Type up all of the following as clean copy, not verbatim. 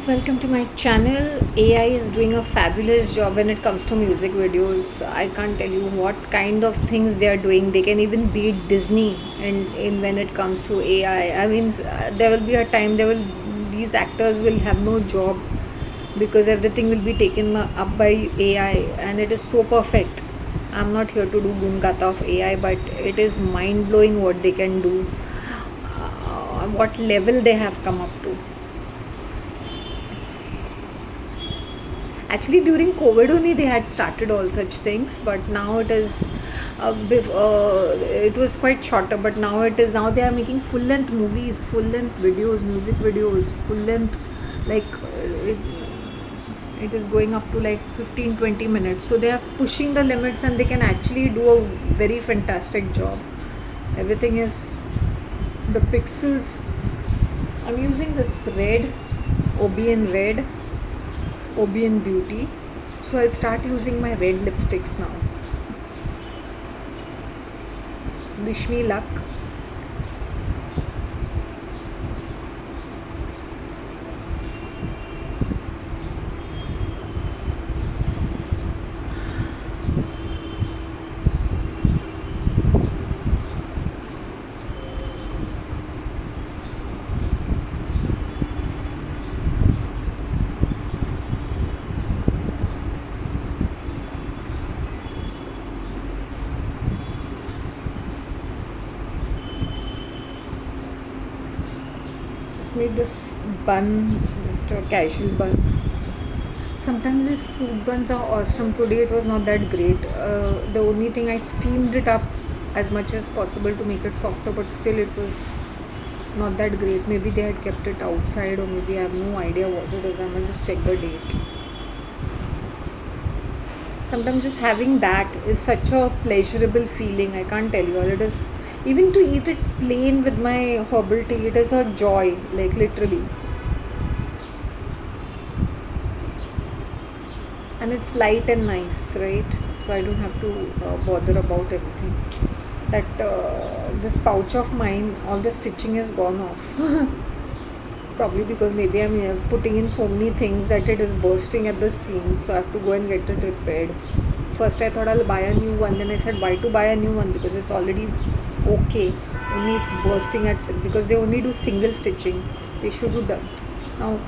welcome to my channel. AI is doing a fabulous job when it comes to music videos. I can't tell you what kind of things they are doing. They can even beat Disney in when it comes to AI. I mean, there will be a time these actors will have no job because everything will be taken up by AI, and it is so perfect. I'm not here to do gungata of AI, but it is mind blowing what they can do, what level they have come up to. It's Actually, during COVID only they had started all such things, but now it is. It was quite shorter, but now they are making full length movies, full length videos, music videos, full length, like it is going up to like 15-20 minutes. So they are pushing the limits, and they can actually do a very fantastic job. Everything is the pixels. I'm using this red, OBN red, OBN Beauty. So I'll start using my red lipsticks now. Wish me luck. Just made this bun, just a casual bun. Sometimes these fruit buns are awesome. Today it was not that great. The only thing, I steamed it up as much as possible to make it softer, but still it was not that great. Maybe they had kept it outside, or maybe I have no idea what it is. I must just check the date. Sometimes just having that is such a pleasurable feeling. I can't tell you all. It is, even to eat it plain with my herbal tea, it is a joy, like literally. And it's light and nice, right? So I don't have to bother about anything. That this pouch of mine, all the stitching is gone off. Probably because maybe I'm putting in so many things that it is bursting at the seams, so I have to go and get it repaired. First I thought I'll buy a new one, then I said why to buy a new one, because it's already okay, only it's bursting because they only do single stitching. They should do that now.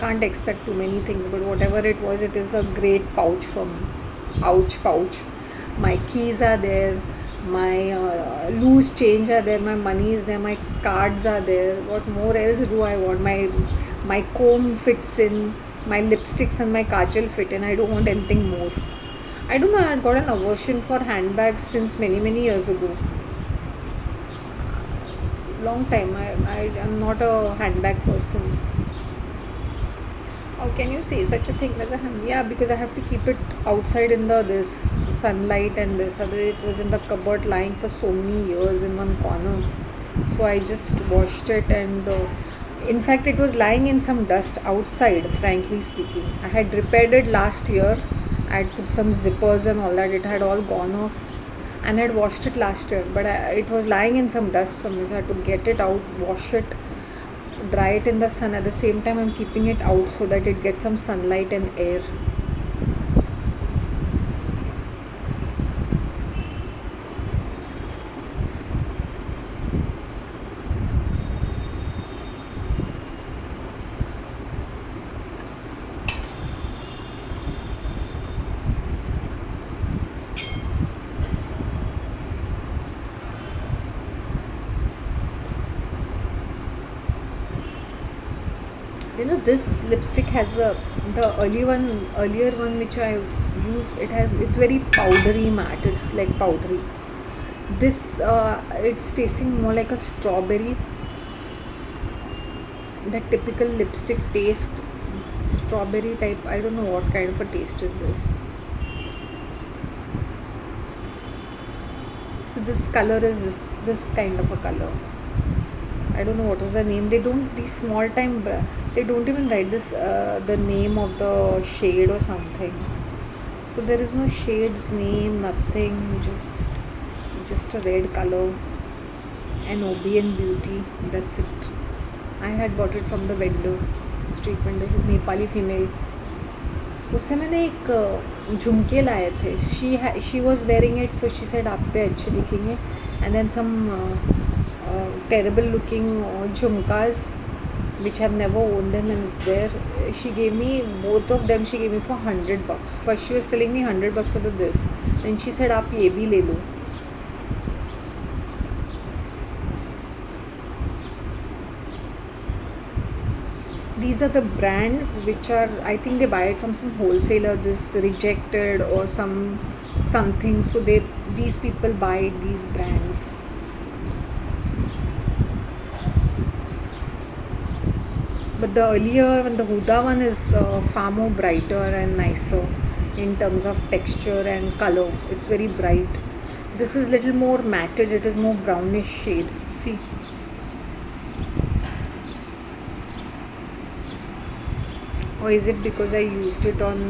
Can't expect too many things, but whatever it was, it is a great pouch for me. Pouch. My keys are there, my loose change are there, my money is there, my cards are there. What more else do I want? My comb fits in, my lipsticks and my kajal fit in. I don't want anything more. I don't know, I had got an aversion for handbags since many years ago. Long time. I am not a handbag person. How can you say such a thing as a hand? Yeah, because I have to keep it outside in the this sunlight and this. Otherwise, it was in the cupboard lying for so many years in one corner. So I just washed it, and in fact, it was lying in some dust outside. Frankly speaking, I had repaired it last year. I had put some zippers and all that. It had all gone off, and I had washed it last year. But it was lying in some dust somewhere. So I had to get it out, wash it, dry it in the sun. At the same time, I'm keeping it out so that it gets some sunlight and air. This lipstick has a the earlier one which I use. It's very powdery matte. It's like powdery. This it's tasting more like a strawberry, that typical lipstick taste, strawberry type. I don't know what kind of a taste is this. So this color is this kind of a color. I don't know what is the name. They don't, these small time they don't even write this the name of the shade or something. So there is no shade's name, nothing. Just a red color, an OBN Beauty. That's it. I had bought it from the vendor. Street vendor, Nepali female, उससे मैंने एक झुमके लाए थे. She was wearing it, so she said आप पे अच्छे दिखेंगे. And then some terrible looking jhumkas which have never worn them, and is there. She gave me both of them. She gave me for $100. First she was telling me $100 for this. Then she said आप ये भी ले लो. These are the brands which are, I think they buy it from some wholesaler, this rejected or something. So these people buy these brands. But the earlier one, the Huda one, is far more brighter and nicer in terms of texture and color. It's very bright. This is little more matted. It is more brownish shade. See. Or is it because I used it on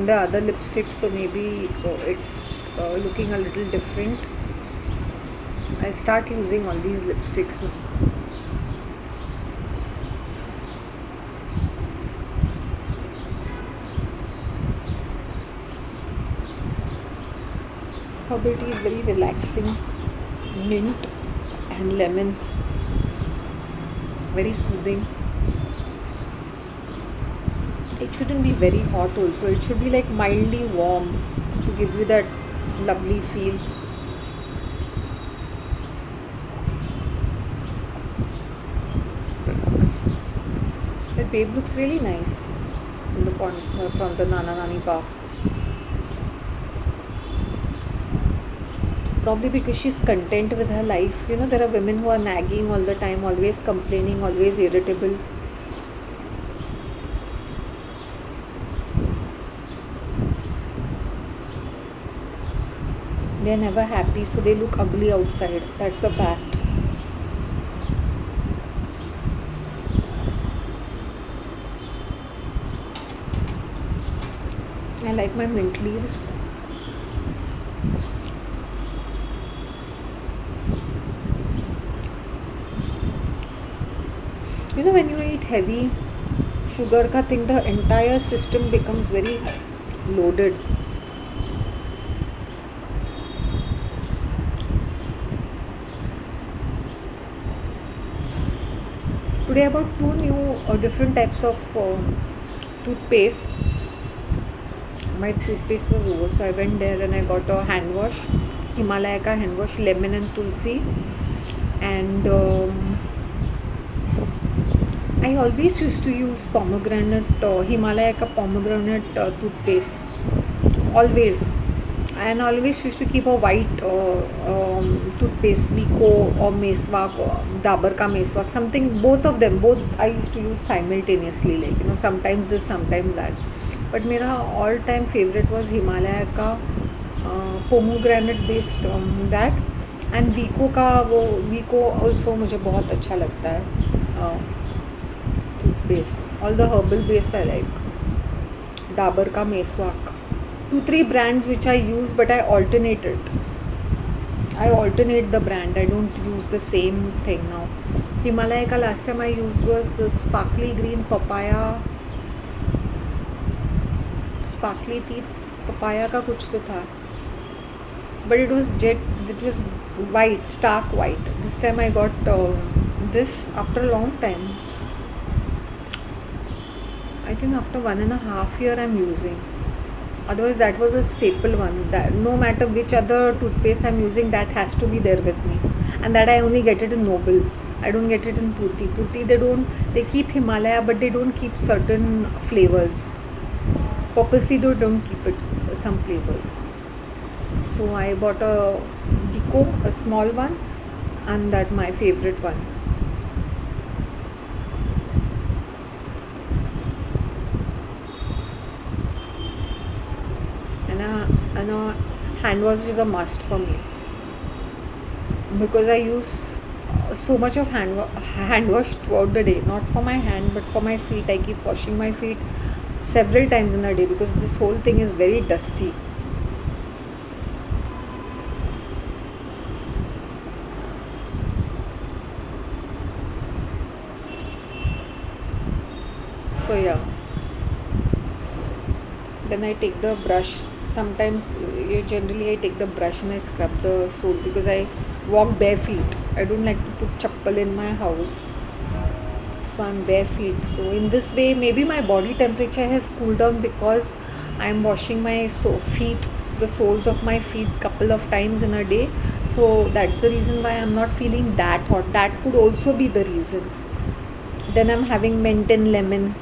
the other lipstick, so maybe it's looking a little different. I'll start using all these lipsticks now. Herbal tea is very relaxing. Mint and lemon, very soothing. It shouldn't be very hot also. It should be like mildly warm to give you that lovely feel. That babe looks really nice in the from the Nana Nani Park. Probably because she's content with her life. You know, there are women who are nagging all the time, always complaining, always irritable. They're never happy, so they look ugly outside. That's a fact. I like my mint leaves. You know, when you eat heavy sugar ka thing, the entire system becomes very loaded. Today I bought two new different types of toothpaste. My toothpaste was over, so I went there and I got a hand wash, Himalaya ka hand wash, lemon and tulsi. And I always used to use pomegranate, Himalaya ka pomegranate toothpaste, always. And I always used to keep a white toothpaste, Vico or Meswak or Dabur ka Meswak, something. Both of them, both I used to use simultaneously, like, you know, sometimes this, sometimes that. But मेरा all time favorite was Himalaya का pomegranate based that, and Vico का वो Vico also मुझे बहुत अच्छा लगता है toothpaste. All the herbal based I like. Dabur का Meswak. 2-3 brands which I use, but I alternate it. I alternate the brand. I don't use the same thing now. Himalaya का last time I used was sparkly green papaya. Sparkly tea papaya का कुछ तो था, but it was white, stark white. This time I got this after a long time. I think after 1.5 years I'm using. Otherwise that was a staple one, that no matter which other toothpaste I'm using, that has to be there with me. And that I only get it in Noble. I don't get it in Purti. They keep Himalaya, but they don't keep certain flavors. Purposely they don't keep it, some flavors. So I bought a Vico, a small one, and that my favorite one. And a hand wash is a must for me, because I use so much of hand wash throughout the day, not for my hand but for my feet. I keep washing my feet several times in a day because this whole thing is very dusty. So yeah, then I take the brush. Sometimes, generally, I take the brush and I scrub the sole because I walk bare feet. I don't like to put chappal in my house, so I'm bare feet. So in this way, maybe my body temperature has cooled down because I'm washing my feet, the soles of my feet, couple of times in a day. So that's the reason why I'm not feeling that hot. That could also be the reason. Then I'm having mint and lemon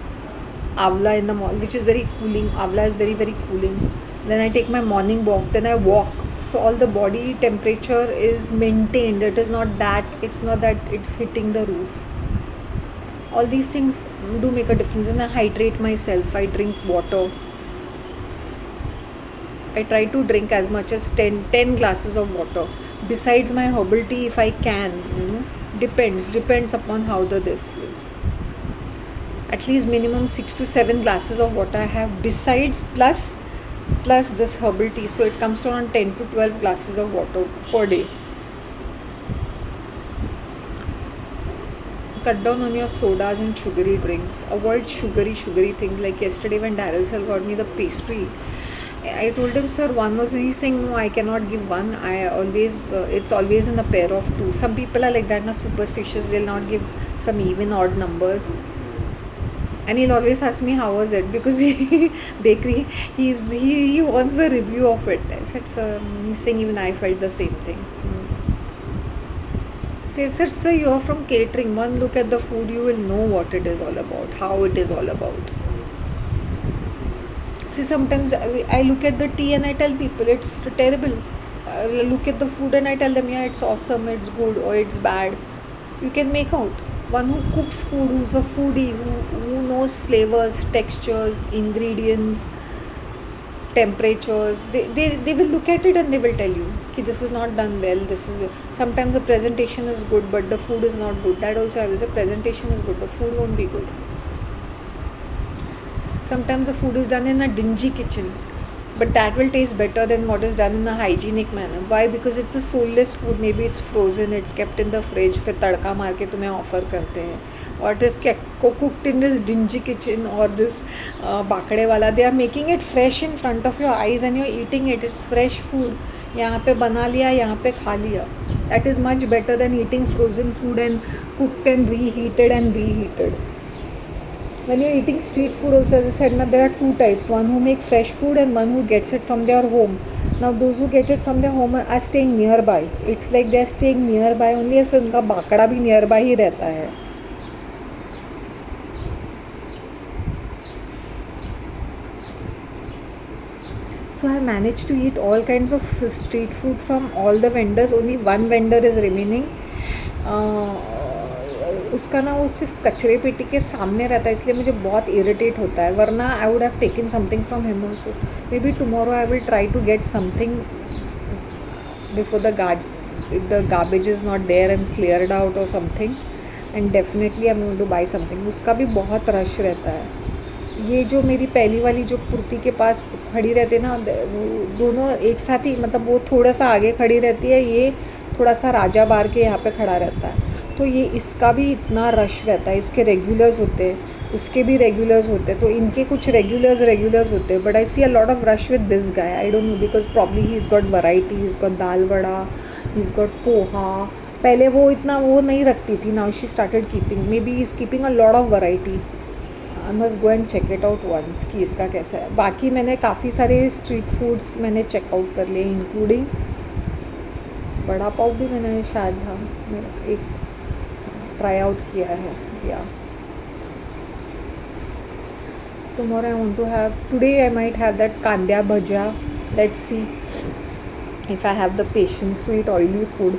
avla in the morning, which is very cooling. Avla is very very cooling. Then I take my morning walk. Then I walk. So all the body temperature is maintained. It is not that. It's not that it's hitting the roof. All these things do make a difference. And I hydrate myself. I drink water. I try to drink as much as ten glasses of water. Besides my herbal tea, if I can, depends upon how the this is. At least minimum 6 to 7 glasses of water I have besides plus this herbal tea. So it comes to around 10 to 12 glasses of water per day. Cut down on your sodas and sugary drinks. Avoid sugary things. Like yesterday when Daryl sir got me the pastry, I told him, sir, one was, he's saying, no, I cannot give one. I always, it's always in a pair of two. Some people are like that, superstitious. They'll not give some even odd numbers. And he'll always ask me how was it, because bakery, he wants the review of it. I said, sir, he's saying even I felt the same thing. Says, sir, you are from catering. One look at the food, you will know what it is all about, how it is all about. See, sometimes I look at the tea and I tell people it's terrible. I look at the food and I tell them, yeah, it's awesome, it's good, or it's bad. You can make out. One who cooks food, who's a foodie, who knows flavors, textures, ingredients, temperatures, they will look at it and they will tell you, okay, this is not done well, this is, sometimes the presentation is good but the food is not good. That also I will say, presentation is good, the food won't be good. Sometimes the food is done in a dingy kitchen, but that will taste better than what is done in a hygienic manner. Why? Because it's a soulless food. Maybe it's frozen, it's kept in the fridge, फिर तड़का मार के तुम्हें offer करते हैं, or it is cooked in this dingy kitchen or this बाकड़े वाला. They are making it fresh in front of your eyes and you're eating it. It's fresh food. यहाँ पे बना लिया, यहाँ पे खा लिया. That is much better than eating frozen food and cooked and reheated. When you're eating street food also, as I said, now there are two types. One who make fresh food and one who gets it from their home. Now those who get it from their home are staying nearby. It's like they are staying nearby only, और फिर उनका बाकड़ा भी nearby ही रहता है. So I managed to eat all kinds of street food from all the vendors. Only one vendor is remaining. उसका ना वो सिर्फ कचरे पेटी के सामने रहता है, इसलिए मुझे बहुत इरिटेट होता है. वरना I would have taken something from him also. Maybe tomorrow I will try to get something before the garbage is not there and cleared out or something, and definitely I am going to buy something. उसका भी बहुत rush रहता है. ये जो मेरी पहली वाली जो कुर्ती के पास खड़ी रहती है ना, दोनों एक साथ ही, मतलब वो थोड़ा सा आगे खड़ी रहती है, ये थोड़ा सा राजा बार के यहाँ पे खड़ा रहता है. तो ये इसका भी इतना रश रहता है. इसके रेगुलर्स होते हैं, उसके भी रेगुलर्स होते हैं, तो इनके कुछ रेगुलर्स होते हैं. But I see a lot of rush with this guy. I don't know, because probably he is got variety. He is got dal vada, he is got poha. पहले वो इतना वो नहीं रखती थी. Now she started keeping, maybe he is keeping a lot of variety. I must go and check it out once कि इसका कैसा है. बाकी मैंने काफ़ी सारे स्ट्रीट फूड्स मैंने चेकआउट कर लिए, इंक्लूडिंग बड़ा पाव भी मैंने शायद मेरा एक ट्राई आउट किया है. या tomorrow I want to have, today I might have that kandya bhaja. Let's see if I have the patience to eat oily food.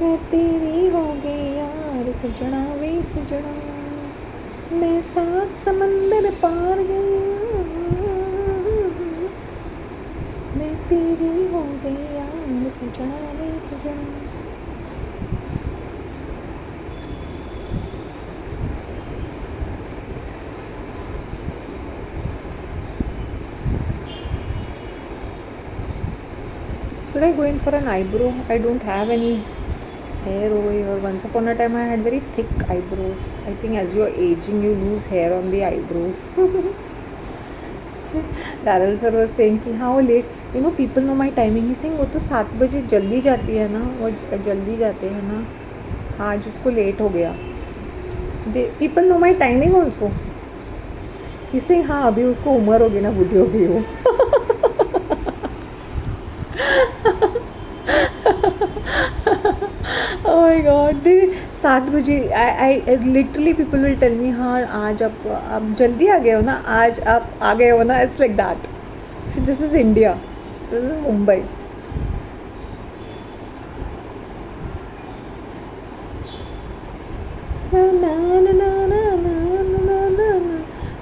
मैं तेरी हो गई यार सजना वे सजना, मैं सात समंदर पार गई, मैं तेरी हो गई यार सजना वे सजना. So Should I go in for an eyebrow? I don't have any hair over here. Once upon a time I had very thick eyebrows. I think as you're aging you lose hair on the eyebrows. Daryl sir was saying कि हाँ वो late, people know my timing. He's saying वो तो 7 बजे जल्दी जाती है ना, वो जल्दी जाते हैं ना, आज उसको लेट हो गया. People know my timing also. He's saying हाँ अभी उसको उम्र होगी ना, बुढ़ी हो गई वो. Oh my God, 7 बजे I literally people will tell me हाँ आज आप जल्दी आ गए हो ना, आज आप आ गए हो ना. It's like that. See, this is India. This is Mumbai.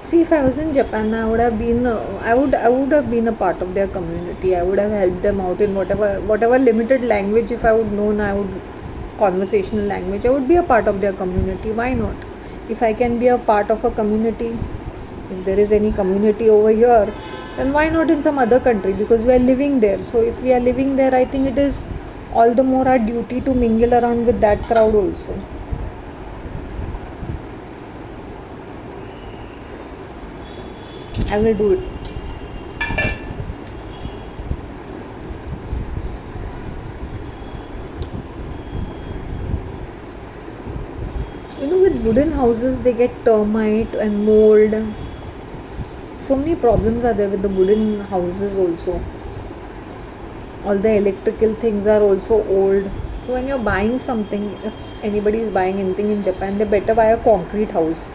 See, if I was in Japan, I would have been a part of their community. I would have helped them out in whatever limited language. If I would known, conversational language, I would be a part of their community. Why not? If I can be a part of a community, if there is any community over here, then why not in some other country? Because we are living there. So if we are living there, I think it is all the more our duty to mingle around with that crowd also. I will do it. With wooden houses, they get termite and mold. So many problems are there with the wooden houses also. All the electrical things are also old. So when you're buying something, if anybody is buying anything in Japan, they better buy a concrete house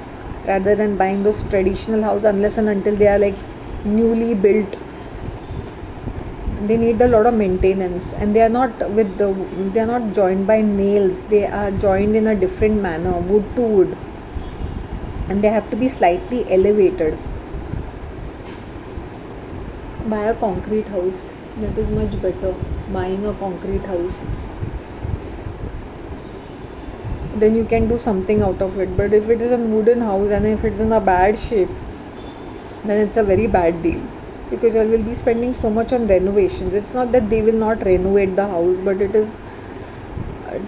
rather than buying those traditional house, unless and until they are like newly built. They need a lot of maintenance, and they are not joined by nails. They are joined in a different manner, wood to wood, and they have to be slightly elevated. Buy a concrete house. That is much better. Buying a concrete house, then you can do something out of it. But if it is a wooden house and if it's in a bad shape, then it's a very bad deal, because you will be spending so much on renovations. It's not that they will not renovate the house, but it is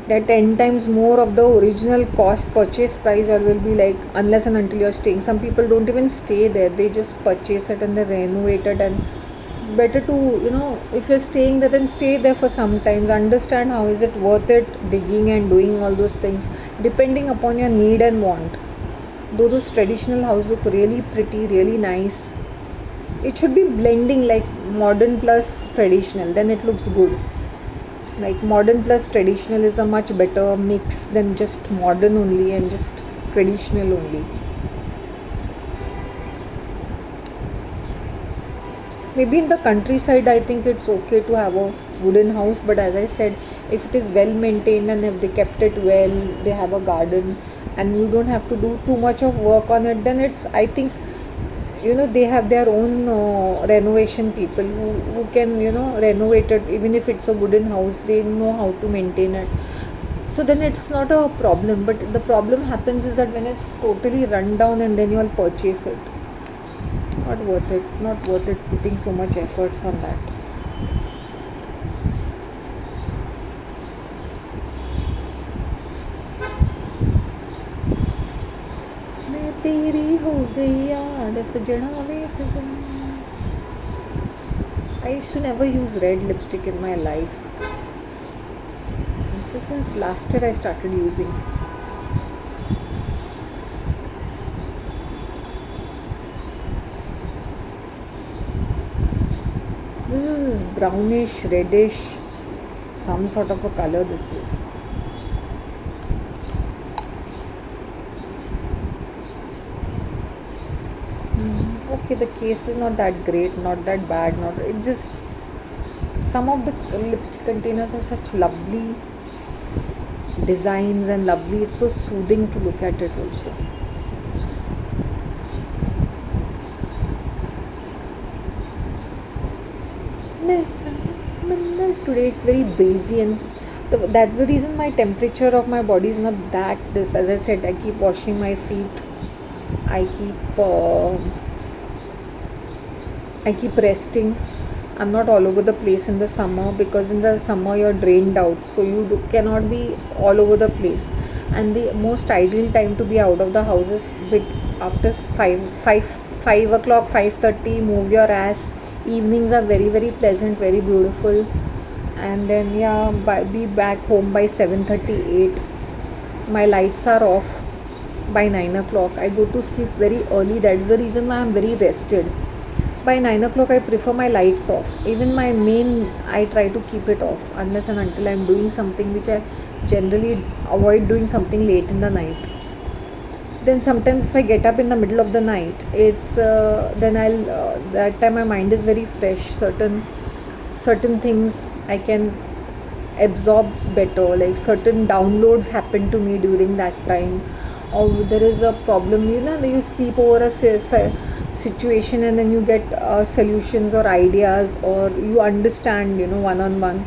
that 10 times more of the original cost purchase price. Or will be like, unless and until you're staying, some people don't even stay there, they just purchase it and they renovate it. And it's better to, if you're staying there, then stay there for some times, understand how is it worth it digging and doing all those things, depending upon your need and want. Though those traditional houses look really pretty, really nice, it should be blending, like modern plus traditional, then it looks good. Like modern plus traditional is a much better mix than just modern only and just traditional only. Maybe in the countryside, I think it's okay to have a wooden house, but as I said, if it is well maintained and if they kept it well, they have a garden, and you don't have to do too much of work on it, then it's, I think, they have their own renovation people who can, renovate it. Even if it's a wooden house, they know how to maintain it. So then it's not a problem. But the problem happens is that when it's totally run down and then you all purchase it, not worth it. Not worth it putting so much efforts on that. मैं तेरी हो गई याद सजना वे सजना. I used to never use red lipstick in my life. So since last year I started using. This is brownish, reddish, some sort of a color this is. Okay, the case is not that great, not that bad, not it just, some of the lipstick containers are such lovely designs and lovely, it's so soothing to look at it also. Today it's very breezy, and that's the reason my temperature of my body is not that this. As I said, I keep washing my feet, I keep resting. I'm not all over the place in the summer, because in the summer you're drained out, so you cannot be all over the place. And the most ideal time to be out of the house is after 5 o'clock, 5:30. Move your ass. Evenings are very very pleasant, very beautiful. And then yeah, be back home by 7:38. My lights are off by 9 o'clock. I go to sleep very early. That's the reason why I'm very rested. By 9 o'clock, I prefer my lights off. Even my main, I try to keep it off unless and until I'm doing something, which I generally avoid doing something late in the night. Then sometimes if I get up in the middle of the night, it's then I'll that time my mind is very fresh. Certain things I can absorb better, like certain downloads happen to me during that time. Or there is a problem, you sleep over a situation, and then you get solutions or ideas, or you understand, one on one.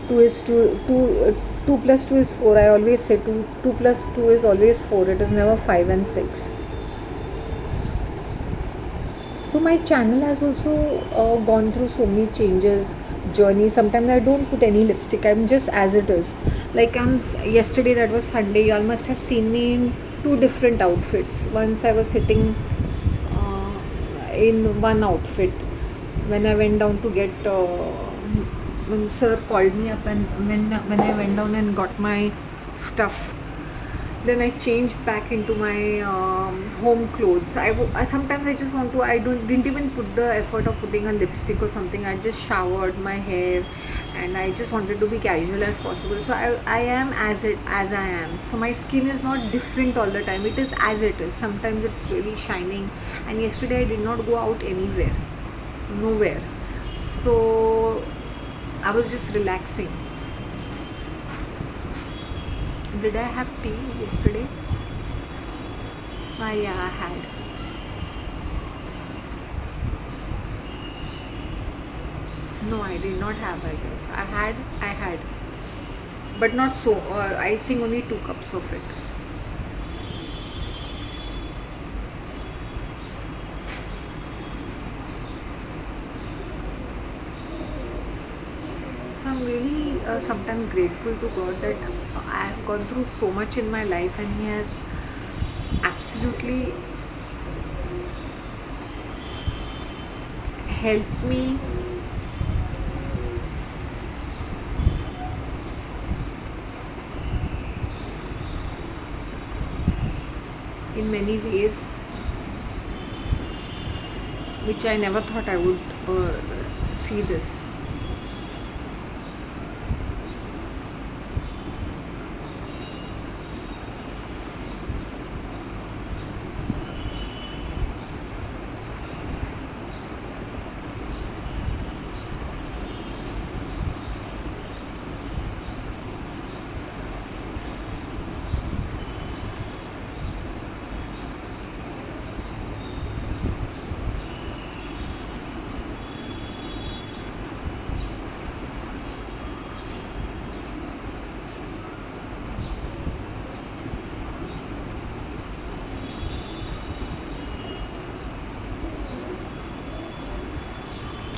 2 is 2, 2 plus 2 is 4. I always say 2 plus 2 is always 4. It is never 5 and 6. So my channel has also gone through so many changes, journey. Sometimes I don't put any lipstick, I'm just as it is. Like on yesterday, that was Sunday, you all must have seen me in two different outfits. Once I was sitting in one outfit when I went down to get when sir called me up, and when I went down and got my stuff, then I changed back into my home clothes. I sometimes I just want to. I didn't even put the effort of putting a lipstick or something. I just showered my hair, and I just wanted to be casual as possible. So I am as I am. So my skin is not different all the time. It is as it is. Sometimes it's really shining. And yesterday I did not go out anywhere, nowhere. So I was just relaxing. Did I have tea yesterday? Yeah, I had. No, I did not have, I guess. I had. But not so. I think only 2 cups of it. So I'm really sometimes grateful to God that I have gone through so much in my life, and He has absolutely helped me in many ways, which I never thought I would see this.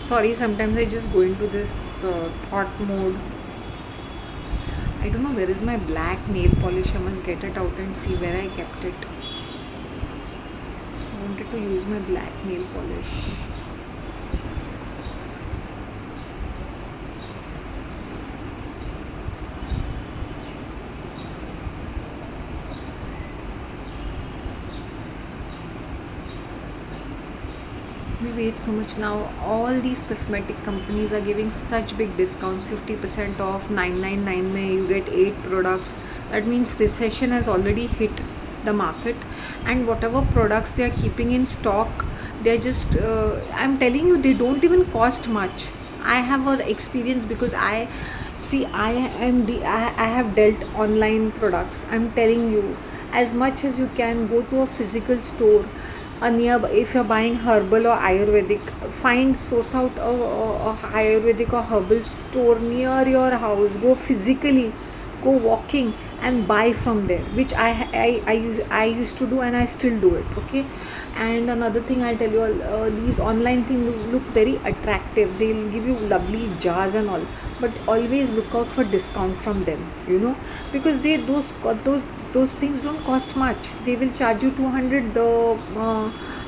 Sorry, sometimes I just go into this thought mode. I don't know where is my black nail polish. I must get it out and see where I kept it. I wanted to use my black nail polish. We waste so much now. All these cosmetic companies are giving such big discounts, 50% off, 999 May you get 8 products. That means recession has already hit the market, and whatever products they are keeping in stock, they're just I'm telling you, they don't even cost much. I have an experience, because I see I have dealt online products. I'm telling you, as much as you can, go to a physical store, a nearby. If you're buying herbal or ayurvedic, source out a ayurvedic or herbal store near your house. Go physically, go walking, and buy from there, which I used to do, and I still do it. Okay. And another thing I'll tell you all, these online things look very attractive, they'll give you lovely jars and all, but always look out for discount from them, because those things don't cost much. They will charge you 200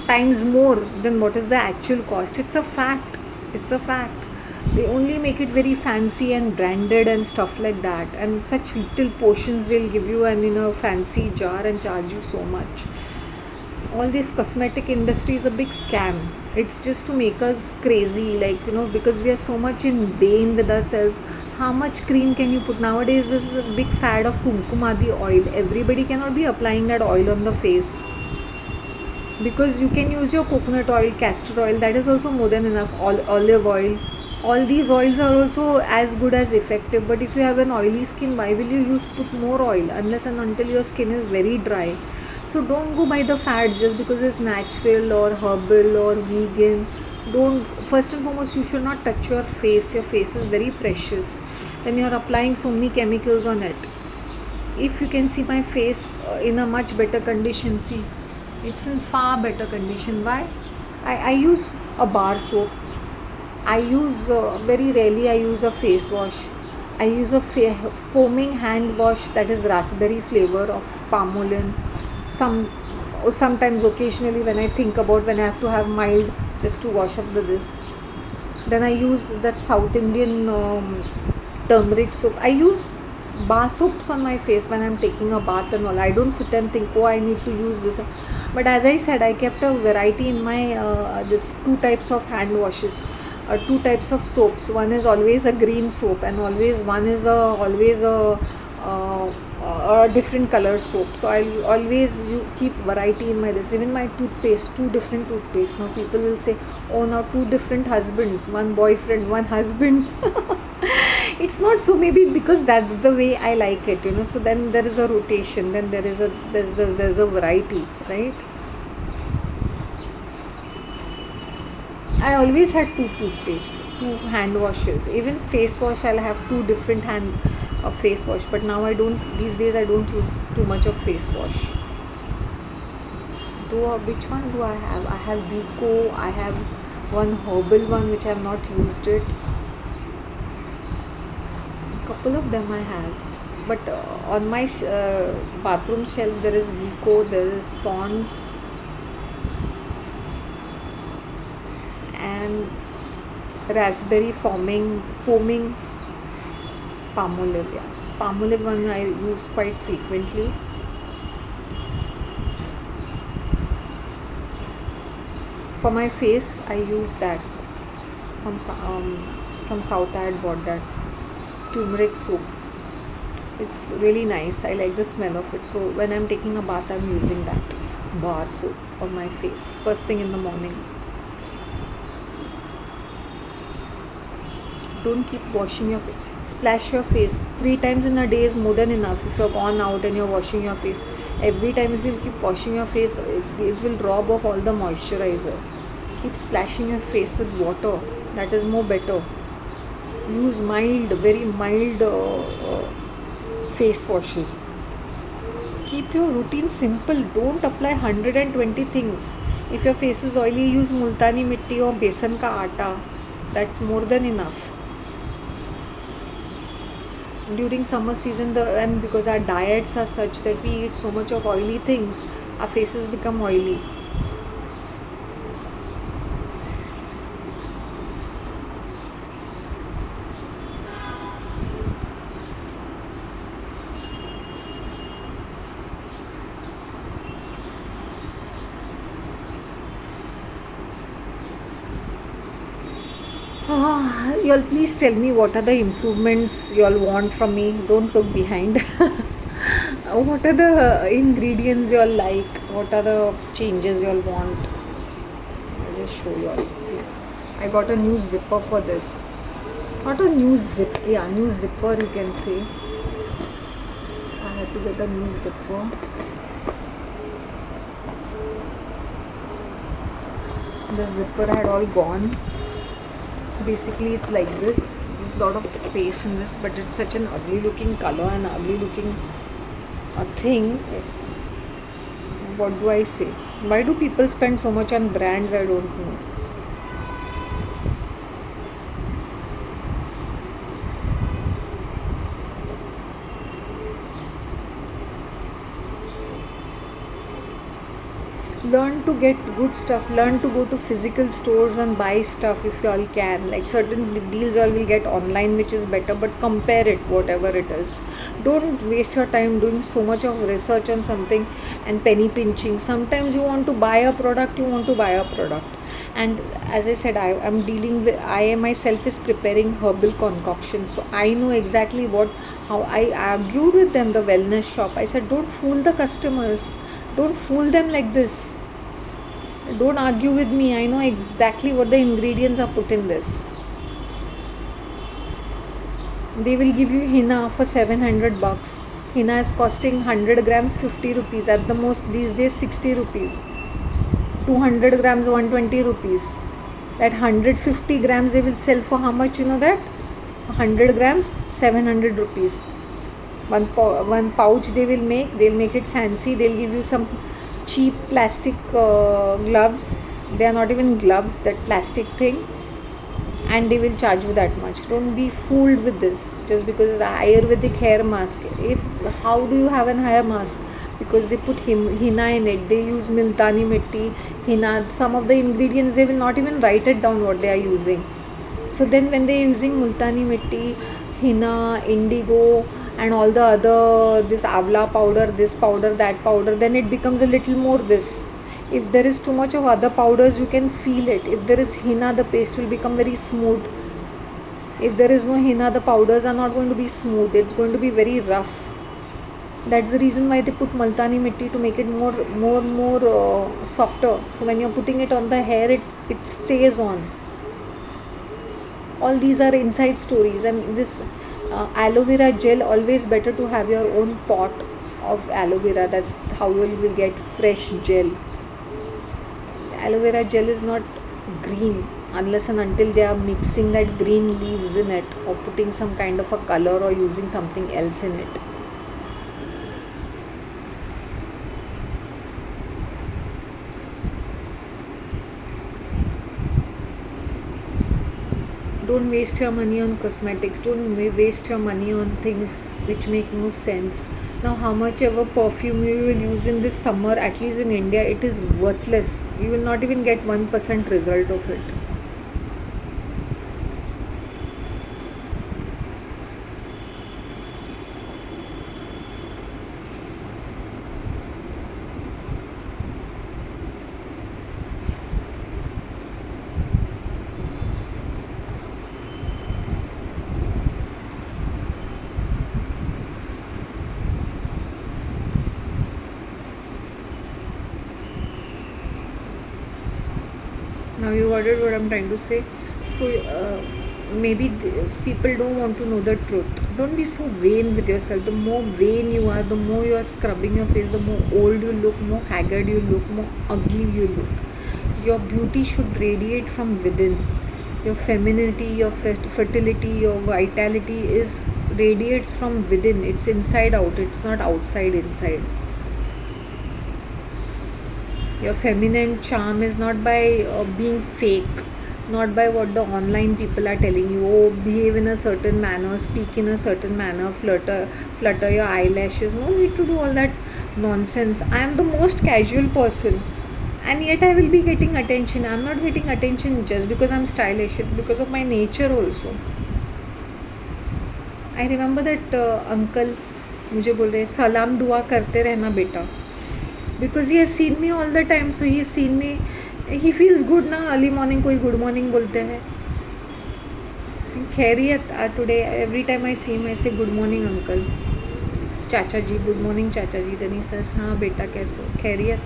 times more than what is the actual cost. It's a fact. It's a fact. They only make it very fancy and branded and stuff like that, and such little portions they'll give you, and in a fancy jar, and charge you so much. All this cosmetic industry is a big scam. It's just to make us crazy, like, because we are so much in vain with ourselves. How much cream can you put nowadays? This is a big fad of kumkumadi oil. Everybody cannot be applying that oil on the face, because you can use your coconut oil, castor oil, that is also more than enough. Olive oil, all these oils are also as good as effective. But if you have an oily skin, why will you put more oil, unless and until your skin is very dry? So don't go by the fads just because it's natural or herbal or vegan. Don't, first and foremost, you should not touch your face. Your face is very precious, then you are applying so many chemicals on it. If you can see my face in a much better condition, see, it's in far better condition. Why? I use a bar soap. I use, very rarely I use a face wash. I use a foaming hand wash, that is raspberry flavor of palmolive. Sometimes occasionally, when I think about when I have to have mild, just to wash up this, then I use that South Indian turmeric soap. I use bar soaps on my face when I'm taking a bath and all. I don't sit and think, oh, I need to use this. But as I said, I kept a variety in my this two types of hand washes, two types of soaps. One is always a green soap, and one is always a different color soap. So I always keep variety in my this. Even my toothpaste, two different toothpaste. Now people will say, oh, now two different husbands, one boyfriend, one husband. It's not so, maybe because that's the way I like it, so then there is a rotation, then there's a variety, right? I always had two toothpastes, two hand washes. Even face wash, I'll have two different hand face wash. But now I don't. These days I don't use too much of face wash. Which one do I have? I have Vico. I have one herbal one which I have not used it. A couple of them I have. But on my bathroom shelf there is Vico. There is Pond's. And raspberry foaming palmolive. Yeah, so palmolive one I use quite frequently. For my face, I use that from South. I had bought that turmeric soap. It's really nice. I like the smell of it. So when I'm taking a bath, I'm using that bar soap on my face first thing in the morning. Don't keep washing your face. Splash your face 3 times in a day is more than enough. If you're gone out and you're washing your face every time, if you keep washing your face, it will rob off all the moisturizer. Keep splashing your face with water. That is more better. Use mild, very mild face washes. Keep your routine simple. Don't apply 120 things. If your face is oily, use multani mitti or besan ka atta. That's more than enough. During summer season, and because our diets are such that we eat so much of oily things, our faces become oily. Y'all please tell me what are the improvements y'all want from me. Don't look behind. What are the ingredients y'all like? What are the changes y'all want? I'll just show y'all. See, I got a new zipper for this. Not a new new zipper you can say. I had to get a new zipper. The zipper had all gone. Basically it's like this. There's a lot of space in this, but it's such an ugly looking color and ugly looking a thing. What do I say? Why do people spend so much on brands? I don't know. Learn to get good stuff. Learn to go to physical stores and buy stuff if you all can. Like certain deals all will get online, which is better, but compare it, whatever it is. Don't waste your time doing so much of research on something and penny pinching. Sometimes you want to buy a product, you want to buy a product. And as I said, I'm dealing with, I myself is preparing herbal concoctions, so I know exactly how I argued with them, the wellness shop. I said, don't fool the customers, don't fool them like this, don't argue with me, I know exactly what the ingredients are put in this. They will give you henna for 700 bucks. Henna is costing 100 grams 50 rupees, at the most these days 60 rupees. 200 grams 120 rupees. That 150 grams they will sell for how much, you know that? 100 grams 700 rupees. One pouch they'll make it fancy, they'll give you some cheap plastic gloves. They are not even gloves, that plastic thing, and they will charge you that much. Don't be fooled with this just because it's an ayurvedic hair mask. If how do you have an hair mask? Because they put henna in it, they use miltani mitti, henna, some of the ingredients they will not even write it down what they are using. So then when they are using multani mitti, henna, indigo, and all the other, this avla powder, this powder, that powder, then it becomes a little more this. If there is too much of other powders, you can feel it. If there is henna, the paste will become very smooth. If there is no henna, the powders are not going to be smooth, it's going to be very rough. That's the reason why they put multani mitti, to make it more softer, so when you're putting it on the hair, it stays on. All these are inside stories. And this aloe vera gel, always better to have your own pot of aloe vera. That's how you will get fresh gel. Aloe vera gel is not green unless and until they are mixing that green leaves in it, or putting some kind of a color, or using something else in it. Don't waste your money on cosmetics, don't waste your money on things which make no sense. Now how much ever perfume you will use in this summer, at least in India, it is worthless. You will not even get 1% result of it. Now you got it what I'm trying to say. So maybe people don't want to know the truth. Don't be so vain with yourself. The more vain you are, the more you are scrubbing your face, the more old you look, more haggard you look, more ugly you look. Your beauty should radiate from within. Your femininity, your fertility, your vitality is radiates from within. It's inside out, it's not outside inside. Your feminine charm is not by being fake, not by what the online people are telling you. Oh, behave in a certain manner, speak in a certain manner, flutter your eyelashes. No need to do all that nonsense. I am the most casual person, and yet I will be getting attention. I'm not getting attention just because I'm stylish, it's because of my nature also. I remember that uncle मुझे बोल रहे सलाम दुआ करते रहना बेटा, because he has seen me all the time, so he's seen me, he feels good ना. Early morning कोई गुड मॉर्निंग बोलते हैं. खैरियत. टुडे एवरी टाइम आई सी मैं से गुड मॉर्निंग अंकल, चाचा जी, गुड मॉर्निंग चाचा जी. देन ही सेज हाँ बेटा कैसे हो, खैरियत.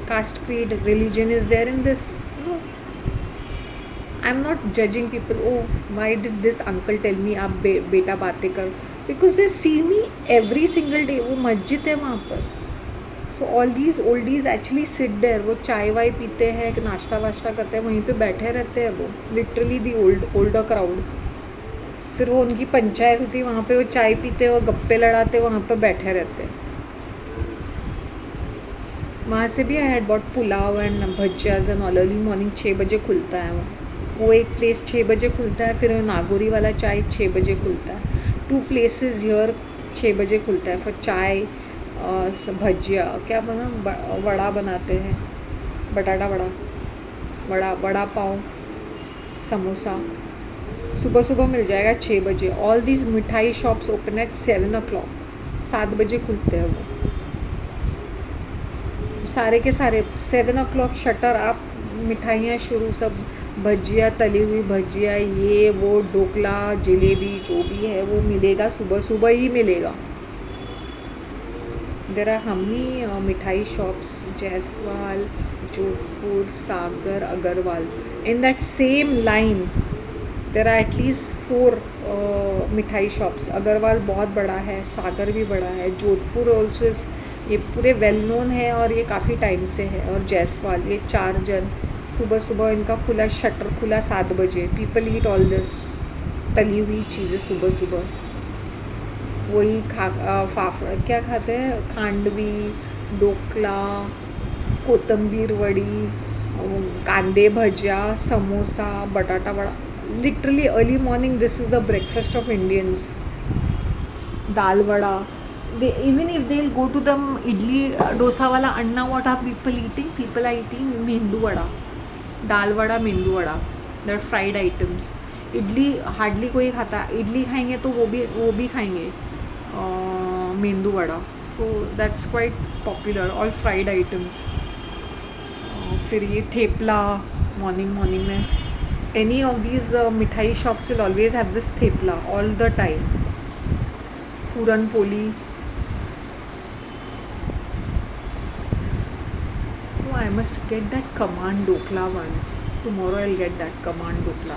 Caste creed religion is there in this. No, I am not judging people. Oh why did this uncle tell me आप बेटा बातें करो, because they see me every single day. वो मस्जिद है वहाँ पर. So all these oldies actually sit there. वो चाय वाय पीते हैं, नाश्ता वाश्ता करते हैं, वहीं पे बैठे रहते हैं वो. Literally the older crowd. फिर वो उनकी पंचायत होती है, वहाँ पे वो चाय पीते, वो गप्पे लड़ाते, वहाँ पे बैठे रहते। वहाँ से भी I had bought pulao and bhajiyas and all. Early morning 6 बजे खुलता है वो एक प्लेस 6 बजे खुलता है, फिर नागौरी वाला चाय 6 बजे खुलता है। 2 places हियर 6 बजे खुलता है फॉर चाय। भजिया क्या बना, वड़ा बनाते हैं, बटाटा वड़ा, वड़ा पाव, समोसा, सुबह सुबह मिल जाएगा 6 बजे। All these mithai shops open at 7 o'clock, 7 बजे खुलते हैं वो सारे के सारे। 7 o'clock शटर आप, मिठाइयाँ शुरू सब, भजिया, तली हुई भजिया, ये वो ढोकला, जलेबी, जो भी है वो मिलेगा, सुबह सुबह ही मिलेगा। देर आर हमनी mithai shops, Jaiswal, Jodhpur, Sagar, Agarwal. In that same line there are at least 4 mithai shops. Agarwal बहुत बड़ा है, सागर भी बड़ा है, जोधपुर ऑल्सो इज़, ये पूरे वेल नोन है और ये काफ़ी टाइम से है। और जायसवाल, ये 4 जन, सुबह सुबह इनका खुला, शटर खुला 7 बजे। पीपल ईट ऑल दिस तली हुई चीज़ें सुबह सुबह। वही फाफड़ा क्या खाते हैं, खांडवी, ढोकला, कोतंबीर वड़ी, कांदे भजिया, समोसा, बटाटा vada. Literally early morning this is the breakfast of Indians. Dal vada, they, even if they'll go to the idli dosa wala anna, what are people eating? People are eating mendu vada, dal vada, mendu vada. They're fried items. Idli hardly कोई खाता, इडली खाएंगे तो वो भी खाएंगे medu vada. So that's quite popular, all fried items. फिर ये thepla morning में, any of these mithai shops will always have this thepla all the time. Puran poli. I must get that command dokla once. Tomorrow I'll get that command dokla.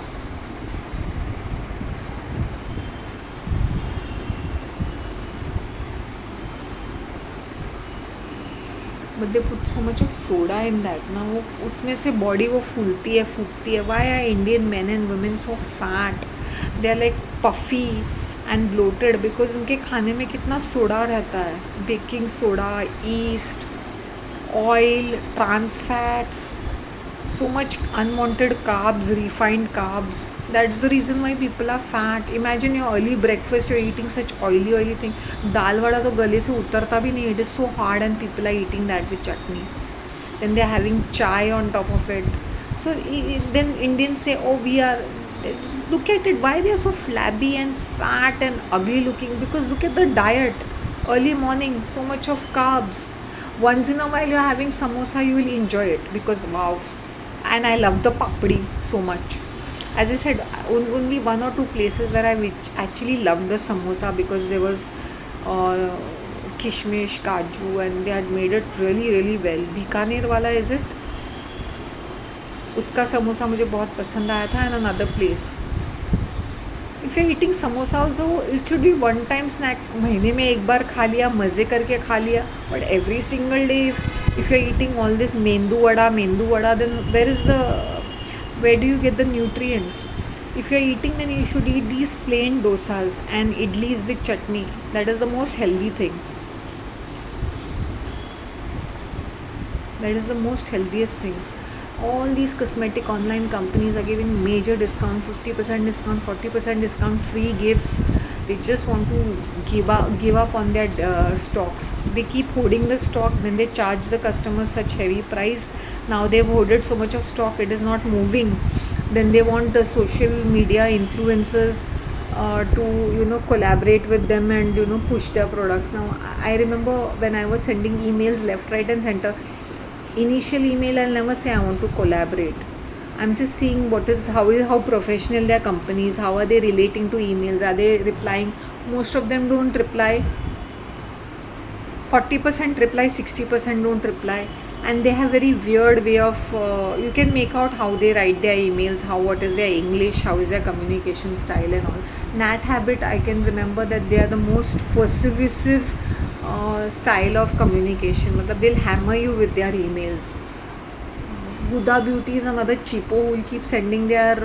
But they put so much of soda in that ना, वो उसमें से body वो फूलती है, फूकती है। Why are Indian men and women so fat? They are like puffy and bloated because उनके खाने में कितना सोडा रहता है, baking soda, east, oil, trans fats, so much unwanted carbs, refined carbs. That's the reason why people are fat. Imagine your early breakfast, you're eating such oily thing. Dal vada तो गले से उतरता भी नहीं, it is so hard and people are eating that with chutney. Then they're having chai on top of it. So then Indians say, oh, we are, look at it, why they are so flabby and fat and ugly looking? Because look at the diet. Early morning, so much of carbs. Once in a while you're having samosa, you will enjoy it because wow. And I love the papdi so much. As I said, only 1 or 2 places where I actually loved the samosa because there was kishmish, kaju, and they had made it really well. Bikaner wala, is it? उसका समोसा मुझे बहुत पसंद आया था। And another place, if you eating samosa also it should be one time snacks. महीने में एक बार खा लिया, मज़े करके खा लिया। But every single day if you are eating all this medu vada, then where do you get the nutrients? If you are eating, then you should eat these plain dosas and idlis with chutney. That is the most healthy thing. That is the most healthiest thing. All these cosmetic online companies are giving major discount, 50% discount, 40% discount, free gifts. They just want to give up on their stocks. They keep hoarding the stock, then they charge the customers such heavy price. Now they've hoarded so much of stock, it is not moving. Then they want the social media influencers to collaborate with them and push their products. Now I remember when I was sending emails left, right and center, initial email I'll never say I want to collaborate. I'm just seeing how professional their companies, how are they relating to emails, are they replying? Most of them don't reply. 40% reply, 60% don't reply, and they have very weird way of you can make out how they write their emails, what is their English, how is their communication style and all. Nat Habit, I can remember that they are the most persuasive style of communication. Matlab they'll hammer you with their emails. Huda Beauty is another cheapo who will keep sending their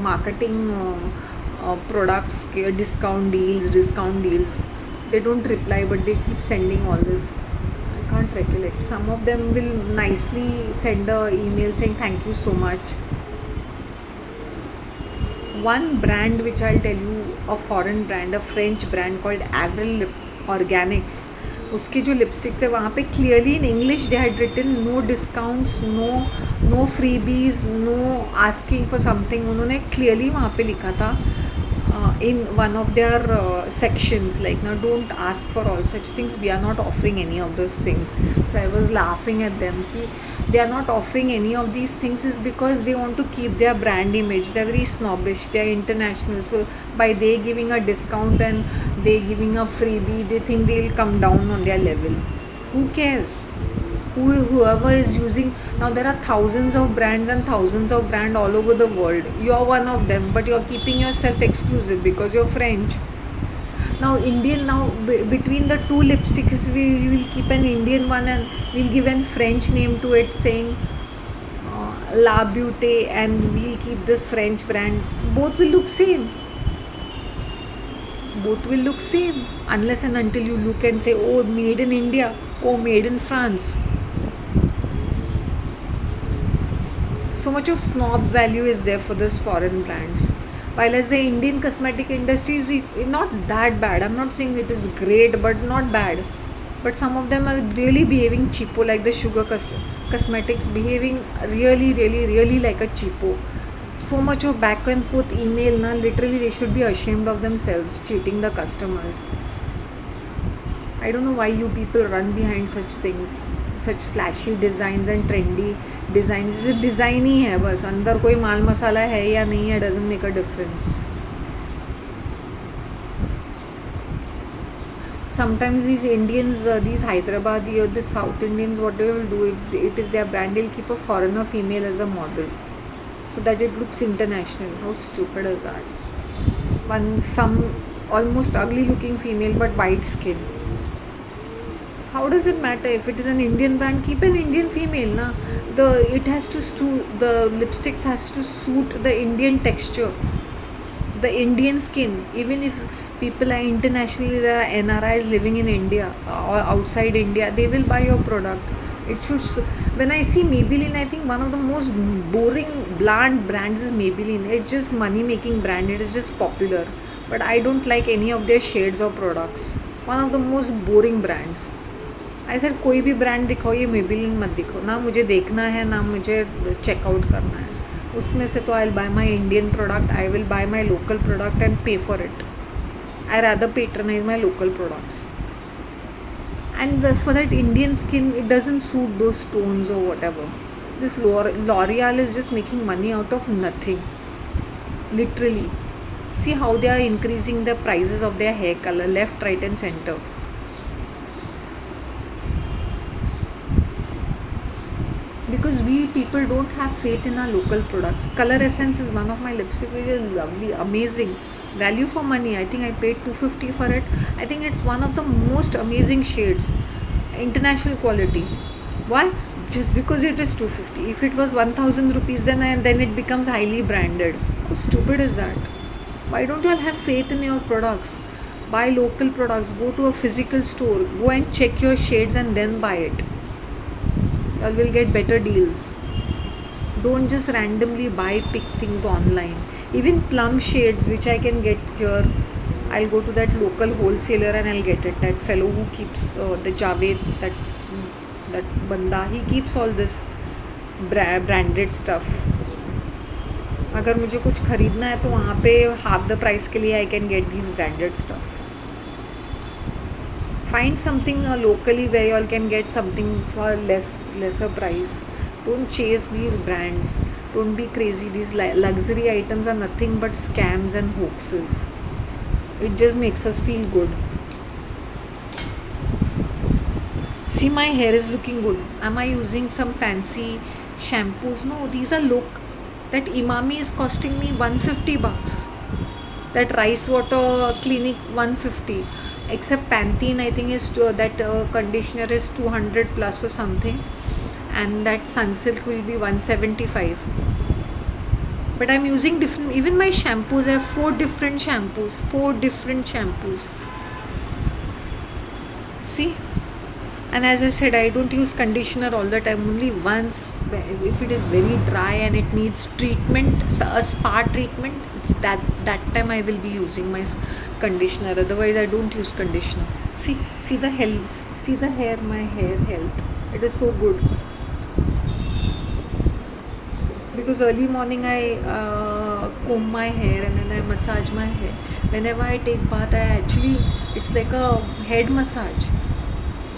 marketing products, discount deals. They don't reply, but they keep sending all this. I can't recollect. Some of them will nicely send a email saying thank you so much. One brand which I'll tell you, a foreign brand, a French brand called Avril Organics. उसके जो lipstick थे वहाँ पे clearly in English they had written no discounts, no freebies, no asking for something. उन्होंने clearly वहाँ पे लिखा था in one of their sections, like, now don't ask for all such things, we are not offering any of those things. So I was laughing at them ki they are not offering any of these things is because they want to keep their brand image. They're very snobbish, they're international, so by they giving a discount and they giving a freebie, they think they'll come down on their level. Who cares? Whoever is using, now there are thousands of brands and thousands of brands all over the world. You're one of them, but you're keeping yourself exclusive because you're French. Now Indian, now between the two lipsticks we will keep an Indian one and we'll give a French name to it saying La Beauté, and we'll keep this French brand. Both will look same. Both will look same unless and until you look and say, oh, made in India, oh, made in France. So much of snob value is there for this foreign brands, while as the Indian cosmetic industry is not that bad. I'm not saying it is great, but not bad. But some of them are really behaving cheapo, like the Sugar Cosmetics behaving really like a cheapo. So much of back and forth email, na, literally they should be ashamed of themselves, cheating the customers. I don't know why you people run behind such things, such flashy designs and trendy designs. Design ही है बस, अंदर कोई माल मसाला है या नहीं है doesn't make a difference. Sometimes these Indians, these Hyderabadi or the South Indians, what they will do, if it is their brand, they'll keep a foreigner female as a model so that it looks international. How stupid is that? Some almost ugly looking female but white skin. How does it matter if it is an Indian brand? Keep an Indian female, na. The lipsticks has to suit the Indian texture, the Indian skin. Even if people are internationally, there are NRIs living in India or outside India, they will buy your product. It should. When I see Maybelline, I think one of the most boring, bland brands is Maybelline. It's just money making brand. It is just popular, but I don't like any of their shades or products. One of the most boring brands. I said कोई भी brand दिखाओ, ये Maybelline मत दिखाओ, ना मुझे देखना है ना मुझे चेकआउट करना है. उसमें से तो I will buy my Indian product, I will buy my local product and pay for it. I rather patronize my local products. And for that Indian skin, it doesn't suit those tones or whatever. This L'Oreal is just making money out of nothing. Literally. See how they are increasing the prices of their hair color left, right and center. Because we people don't have faith in our local products. Color Essence is one of my lipstick which is lovely, amazing. Value for money. I think I paid 250 for it. I think it's one of the most amazing shades. International quality. Why? Just because it is 250. If it was 1000 rupees, then it becomes highly branded. How stupid is that? Why don't you all have faith in your products? Buy local products. Go to a physical store. Go and check your shades and then buy it. You all will get better deals. Don't just randomly pick things online. Even plum shades which I can get here, I'll go to that local wholesaler and I'll get it. That fellow who keeps the Javed, that banda, he keeps all this branded stuff. अगर मुझे कुछ खरीदना है तो वहाँ पे half the price के लिए I can get these branded stuff. Find something locally where you all can get something for lesser price. Don't chase these brands. Don't be crazy. These luxury items are nothing but scams and hoaxes. It just makes us feel good. See, my hair is looking good. Am I using some fancy shampoos? No, these are local. That Imami is costing me 150 bucks. That rice water clinic 150. Except Pantene, I think is that conditioner is 200 plus or something, and that Sunsilk will be 175. But I'm using different, even my shampoos, I have 4 different shampoos. See? And as I said, I don't use conditioner all the time, only once. If it is very dry and it needs treatment, a spa treatment, it's that time I will be using my conditioner. Otherwise, I don't use conditioner. See the health, see the hair, my hair health. It is so good. Because early morning I comb my hair and then I massage my hair. Whenever I take bath, it's like a head massage.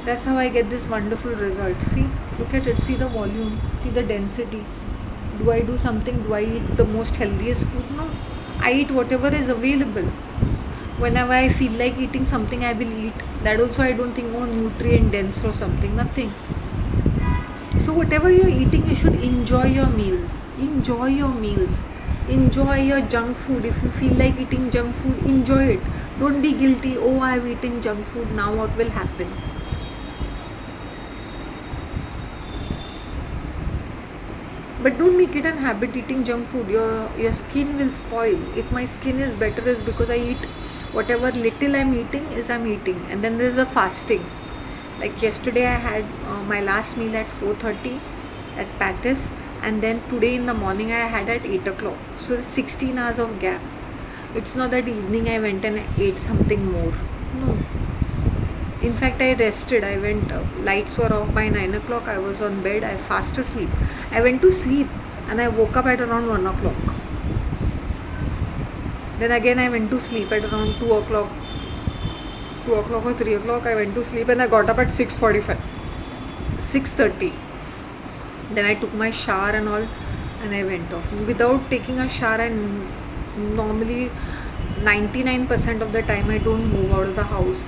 That's how I get this wonderful result. See, look at it, see the volume, see the density. Do I do something? Do I eat the most healthiest food? No. I eat whatever is available. Whenever I feel like eating something, I will eat. That also I don't think, oh, nutrient dense or something. Nothing. So whatever you're eating, you should enjoy your meals. Enjoy your meals. Enjoy your junk food. If you feel like eating junk food, enjoy it. Don't be guilty. Oh, I've eaten junk food. Now what will happen? But don't make it a habit eating junk food. Your skin will spoil. If my skin is better, is because I eat whatever little I'm eating is I'm eating. And then there's a fasting. Like yesterday I had my last meal at 4:30 at Pattis, and then today in the morning I had at 8 o'clock. So 16 hours of gap. It's not that evening I went and ate something more. No. In fact, I rested. I went, lights were off by 9 o'clock. I was on bed. I fast asleep. I went to sleep and I woke up at around 1 o'clock. Then again, I went to sleep at around 2 o'clock. 2 o'clock or 3 o'clock, I went to sleep and I got up at 6:45. 6:30. Then I took my shower and all and I went off. Without taking a shower, and normally 99% of the time I don't move out of the house.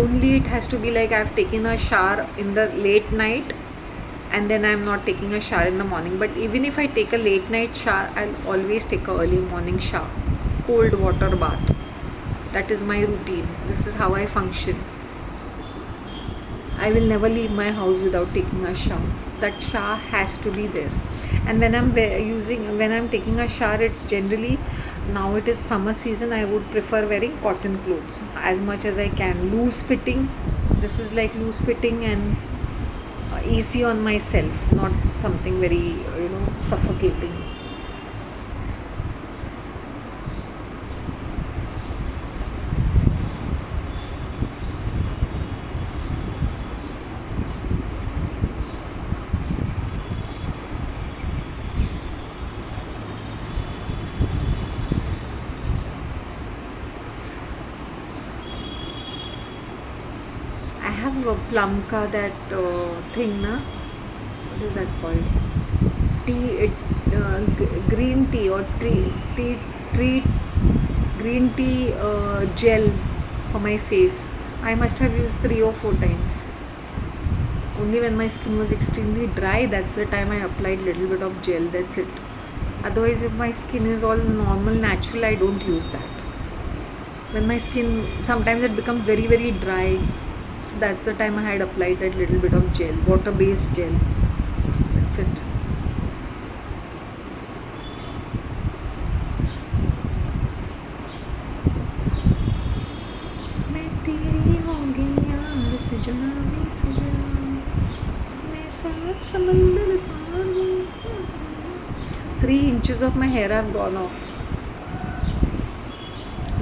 Only it has to be like I've taken a shower in the late night and then I'm not taking a shower in the morning. But even if I take a late night shower, I'll always take a early morning shower. Cold water bath. That is my routine. This is how I function. I will never leave my house without taking a shower. That shower has to be there. And when I'm taking a shower, it's generally, now it is summer season, I would prefer wearing cotton clothes as much as I can. Loose fitting. This is like loose fitting and easy on myself, not something very suffocating. I have a plumka, that thing, na? What is that called? Green tea or tree green tea gel for my face. I must have used 3 or 4 times. Only when my skin was extremely dry, that's the time I applied little bit of gel. That's it. Otherwise, if my skin is all normal, natural, I don't use that. When my skin, sometimes it becomes very, very dry. So that's the time I had applied that little bit of gel, water-based gel. That's it. मैं तेरी हो गई यार सजना वे सजना, मैं सात समंदर पार हूँ. 3 inches of my hair have gone off.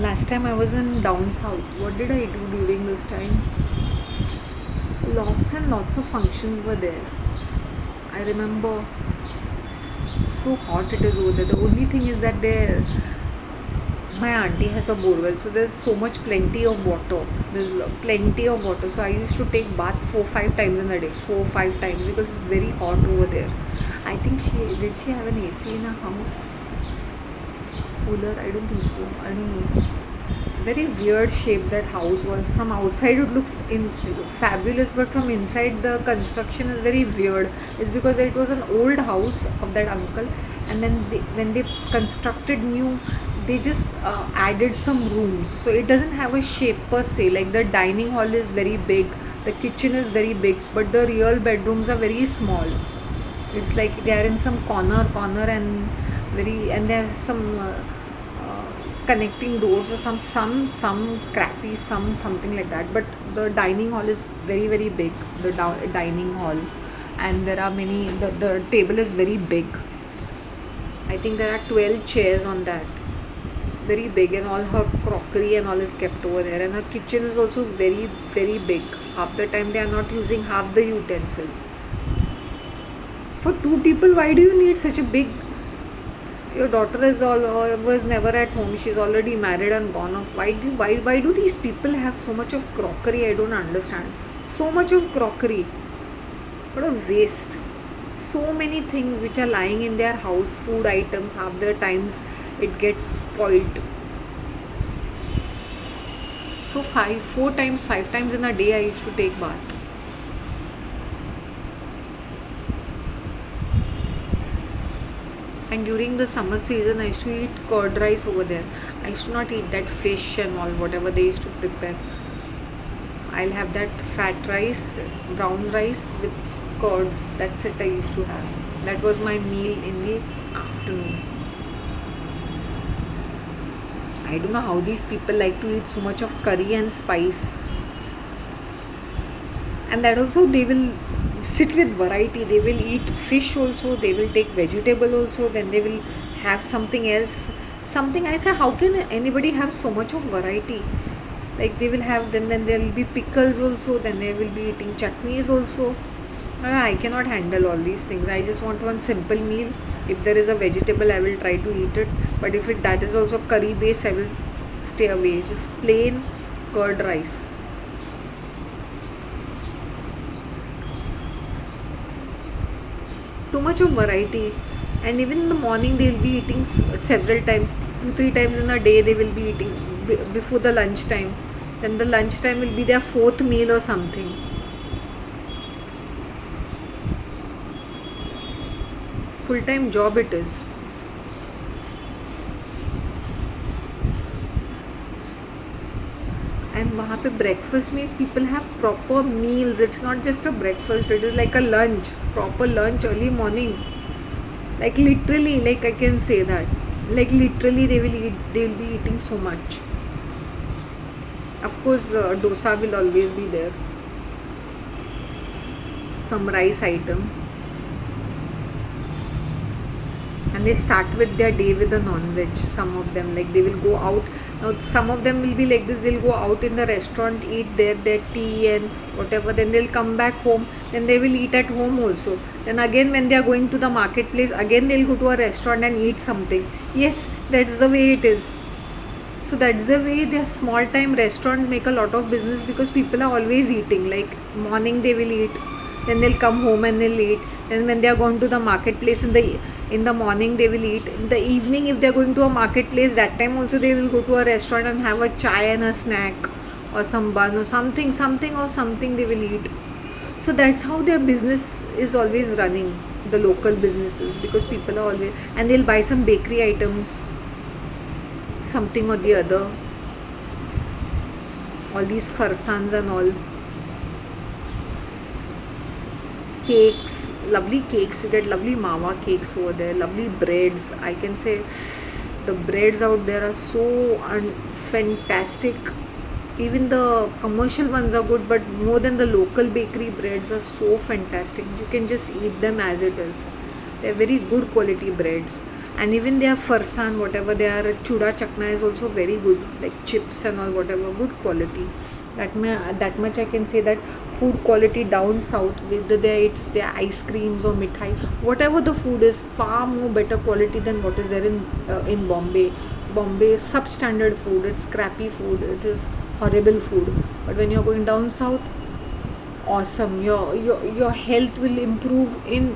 Last time I was in down south. What did I do during this time? Lots and lots of functions were there. I remember, so hot it is over there. The only thing is that my auntie has a borewell, so there's so much plenty of water. There's plenty of water. So I used to take bath 4-5 times in a day, 4-5 times, because it's very hot over there. I think she have an AC in her house? Cooler? I don't think so. I don't know. Very weird shape that house was. From outside it looks fabulous, but from inside the construction is very weird. It's because it was an old house of that uncle, and then when they constructed new, they just added some rooms, so it doesn't have a shape per se. Like the dining hall is very big, the kitchen is very big, but the real bedrooms are very small. It's like they are in some corner, and very, and they have some connecting doors or some crappy something like that. But the dining hall is very big, the dining hall, and there are many, the table is very big. I think there are 12 chairs on that, very big, and all her crockery and all is kept over there, and her kitchen is also very big. Half the time they are not using half the utensil. For two people, why do you need such a big? Your daughter is all was never at home. She's already married and gone off. Why do these people have so much of crockery? I don't understand. So much of crockery. What a waste. So many things which are lying in their house, food items, half the times it gets spoiled. So 5 times in a day I used to take bath. And during the summer season I used to eat curd rice over there. I used to not eat that fish and all whatever they used to prepare. I'll have that fat rice, brown rice with curds. That's it I used to have. That was my meal in the afternoon. I don't know how these people like to eat so much of curry and spice. And that also they will sit with variety. They will eat fish also, they will take vegetable also, then they will have something else. Something I say, how can anybody have so much of variety? Like they will have, then there will be pickles also, then they will be eating chutneys also. I cannot handle all these things. I just want one simple meal. If there is a vegetable, I will try to eat it. But if that is also curry based, I will stay away. Just plain curd rice. Too much of variety. And even in the morning, they will be eating several times, 2-3 times in a day. They will be eating before the lunch time. Then the lunch time will be their fourth meal or something. Full-time job it is. And वहाँ पे breakfast में people have proper meals. It's not just a breakfast. It is like a lunch, proper lunch early morning. Like literally, like I can say that. Like literally, they will be eating so much. Of course, dosa will always be there. Some rice item. And they start with their day with a non-veg. Some of them, like they will go out. Now some of them will be like this. They'll go out in the restaurant, eat their tea and whatever. Then they'll come back home. Then they will eat at home also. Then again when they are going to the marketplace, again they'll go to a restaurant and eat something. Yes, that's the way it is. So that's the way their small time restaurants make a lot of business, because people are always eating. Like morning they will eat, then they'll come home and they'll eat. Then when they are going to the marketplace in the morning they will eat. In the evening, if they are going to a marketplace, that time also they will go to a restaurant and have a chai and a snack or some bun or something they will eat. So that's how their business is always running, the local businesses, because people are always, and they'll buy some bakery items, something or the other, all these farsans and all. Cakes, lovely cakes. You get lovely mawa cakes over there, lovely breads. I can say the breads out there are so fantastic. Even the commercial ones are good, but more than the local bakery breads are so fantastic. You can just eat them as it is. They are very good quality breads. And even their farsan, whatever they are, chuda chakna is also very good, like chips and all, whatever, good quality. That much I can say, that food quality down south, whether it's their ice creams or mithai, whatever the food is, far more better quality than what is there in Bombay. Bombay is substandard food. It's crappy food. It is horrible food. But when you're going down south, awesome. Your health will improve in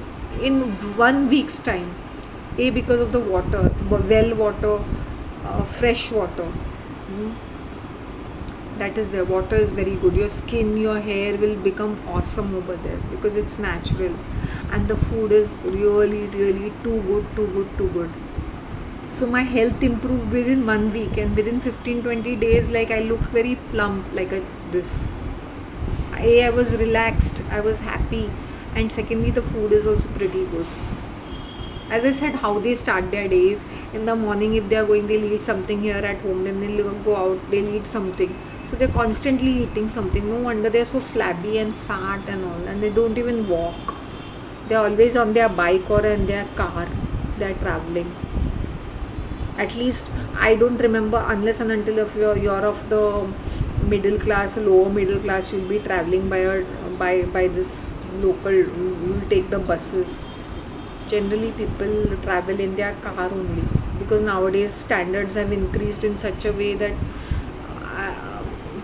1 week's time. Because of the water, well water, fresh water. That is, the water is very good. Your skin, your hair will become awesome over there, because it's natural, and the food is really too good. So my health improved within 1 week, and within 15-20 days, like I looked very plump, like this. I was relaxed, I was happy, and secondly the food is also pretty good. As I said, how they start their day. In the morning, if they are going, they'll eat something here at home, then they'll go out, they'll eat something. So they're constantly eating something. No wonder they're so flabby and fat and all, and they don't even walk. They're always on their bike or in their car. They're traveling. At least I don't remember, unless and until if you're of the middle class or lower middle class, you'll be traveling by this local. You'll take the buses. Generally people travel in their car only, because nowadays standards have increased in such a way that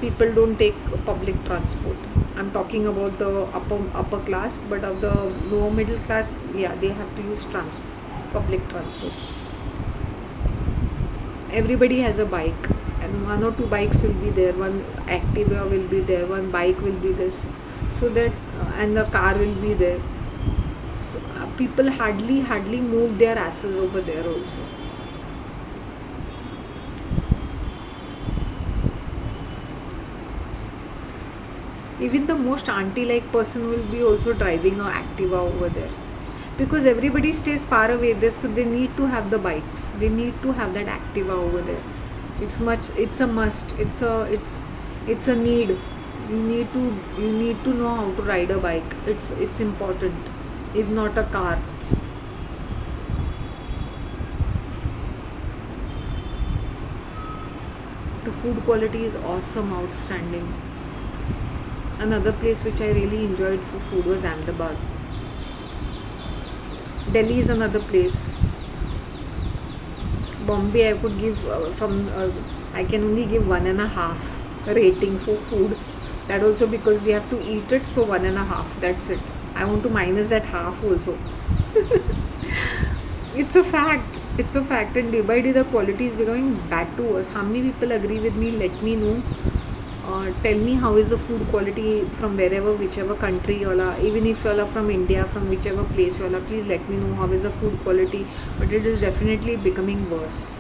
people don't take public transport. I'm talking about the upper class, but of the lower middle class, yeah, they have to use public transport. Everybody has a bike, and one or two bikes will be there, one Activa will be there, one bike will be this, so that and the car will be there. So, people hardly move their asses over there also. Even the most auntie like person will be also driving a Activa over there, because everybody stays far away there, so they need to have the bikes, they need to have that Activa over there. It's a must, it's a need. You need to know how to ride a bike. It's important, if not a car. The food quality is awesome, outstanding. Another place which I really enjoyed for food was Ahmedabad. Delhi is another place. Bombay, I could give I can only give 1.5 rating for food. That also because we have to eat it, so 1.5. That's it. I want to minus that half also. It's a fact. It's a fact, and day by day the quality is becoming bad to us. How many people agree with me? Let me know. Tell me how is the food quality from wherever, whichever country you all are. Even if you all are from India, from whichever place you all are, please let me know how is the food quality. But it is definitely becoming worse.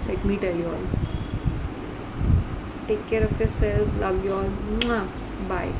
Let me tell you all. Take care of yourself. Love you all. Mwah. Bye.